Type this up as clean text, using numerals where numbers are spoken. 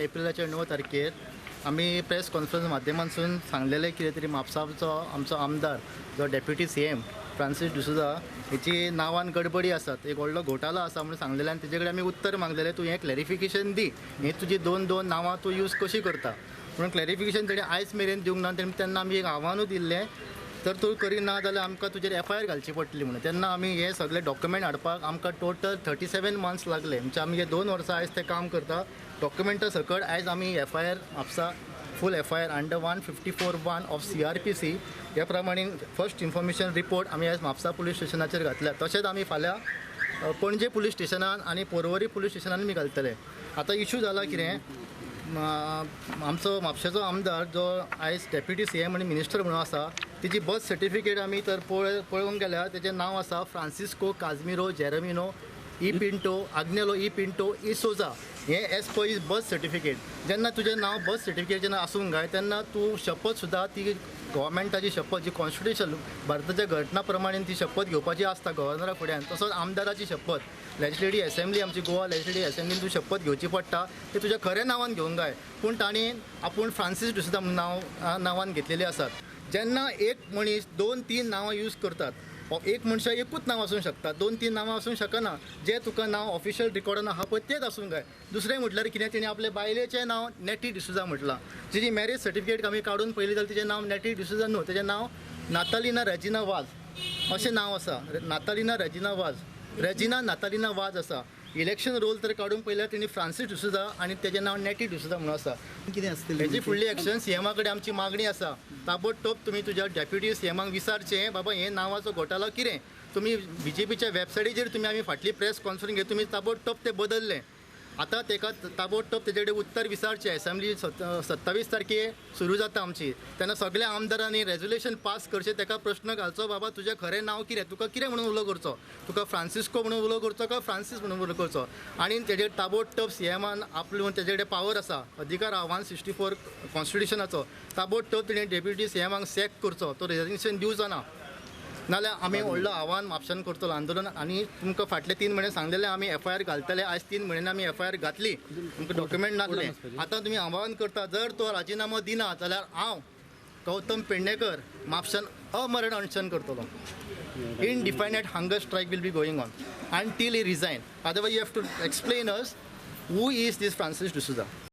एप्रिलाच्या 9 तारखेर आम्ही press conference माध्यमांतसून सांगलेले कितें तरी म्हापसाचो आमचो आमदार जो डेप्युटी CM फ्रांसीस डिसोजा हेची नांवान गडबडी आसात, एक व्हडलो घोटाळो आसा म्हणून सांगलेले आनी तेजे कडेन आमी उत्तर मागलेलें तूं हें क्लॅरिफिकेशन दी, ही तुजी दोन नांवां तूं यूज कशी करता म्हणून क्लॅरिफिकेशन तेणें आयज मेरेन दिवंक ना. तेन्ना आमी एक आव्हानूय दिल्लें तर तूं करिना जाल्यार आमकां तुजेर FIR घालची पडटली म्हणून. तेन्ना आमी हे सगळे डॉक्युमेंट हाडपाक आमकां टोटल 37 मंथ्स लागले. म्हणजे आमी हे 2 वर्सां आयज ते काम करता डॉक्युमेंटा सकट. आयज आमी FIR म्हापसा फूल FIR अंडर 154(1) ऑफ CRPC ह्या प्रमाणे फर्स्ट इन्फॉर्मेशन रिपोर्ट आमी आयज म्हापसा पुलीस स्टेशनाचेर घातल्या. तशेंच आमी फाल्यां पणजे पुलीस स्टेशनान आनी पर्वरी पुलीस स्टेशनान आमी घालतले. आतां इशू जाला कितें, आमचो म्हापशेचो आमदार जो आयज डेप्युटी CM आनी मिनिस्टर म्हणून आसा तिची बर्थ सर्टिफिकेट आमी तर पळोवंक गेल्यार तेजें नांव आसा फ्रांसिस्को काझमिरो जेरेमिनो ई पिंटो आग्नेलो ई पिंटो ई सोजा. हें as per his birth certificate. जेन्ना तुजें नांव बर्थ सर्टिफिकेट जेन्ना आसूंक जाय तेन्ना तूं शपथ सुद्दां ती गव्हर्मेंटाची शपथ जी कॉन्स्टिट्युशन भारताच्या घटना प्रमाणे ती शपथ घेवपाची आसता गव्हर्नरा फुड्यान. तसोच आमदाराची शपथ लेजिस्लेटिव्ह असेंब्ली आमची गोवा लेजिस्लेटिव्ह असेंब्लीन तूं शपथ घेवची पडटा. ते तुज्या खऱ्या नांवान घेवंक जाय. पूण तांणी आपूण फ्रांसीस डिसोजा म्हणून नांवान घेतलेली आसात. जेन्ना एक मनीस 2-3 नांवां यूज करतात, एक मनशा एकूच नांव आसूंक शकता, 2-3 नांवां आसूंक शकना. जें तुका नांव ऑफिशियल रिकॉर्डान आहा पळय तेंच आसूंक जाय. दुसरें म्हटल्यार कितें, तिणें आपल्या बायलेचें नांव नेटी डिसोजा म्हटलां. जिची मॅरेज सर्टिफिकेट आमी काडून पळयली जाल्यार तिचें नांव नेटी डिसोजा न्हू, तेजें नांव नातालिना रेजिना वाज अशें नांव आसा. नातालिना रेजिना वाज, रेजिना नातालिना वाज आसा. इलेक्शन रोल तर काडून पळयल्यार तिणी फ्रांसीस डिसोजा आनी तेजें नांव नेटी डिसोजा म्हणून आसा. कितें आसतलें हेजी फुडली एक्शन CMा कडेन आमची मागणी आसा. ताबडतोब तुमी तुज्या डेप्युटी CMाक विचारचें बाबा हे नांवाचो घोटाळो कितें. तुमी BJPच्या वेबसायटीचेर तुमी आमी फाटली प्रेस कॉन्फरन्स घेवन तुमी ताबडतोब ते बदलले. आतां तेका ताबडतोब तेजे कडेन उत्तर विचारचें. असेंब्ली 27 तारखेर सुरू जाता आमची. तेन्ना सगळ्या आमदारांनी रेजोल्युशन पास करचें, तेका प्रश्न घालचो बाबा तुजें खरें नांव कितें, तुका कितें म्हणून उलो करचो, तुका फ्रांसिस्को म्हणून उलो करचो काय फ्रांसीस म्हणून उलो करचो. आनी तेजेर ताबडतोब CMान आपलो तेजे कडेन पावर आसा, अधिकार आहा 164 कॉन्स्टिट्युशनाचो. ताबडतोब तिणें डेप्युटी CMाक सॅक करचो, तो रेजिग्नेशन दिवचो ना. नाल्यार आमी व्हडलो आव्हान म्हापशान करतलो आंदोलन. आनी तुमकां फाटले 3 म्हयने सांगलेले आमी FIR घालतले. आयज 3 म्हयन्यांनी आमी FIR घातली, तुमकां डॉक्युमेंट नासले. आतां तुमी आव्हान करता जर तो राजिनामो दिना जाल्यार हांव गौतम पेडणेकर म्हापशान अमरण अनशन करतलो. Indefinite hunger strike will be going on until he resign. Otherwise you have to explain us who is this Francis D'Souza.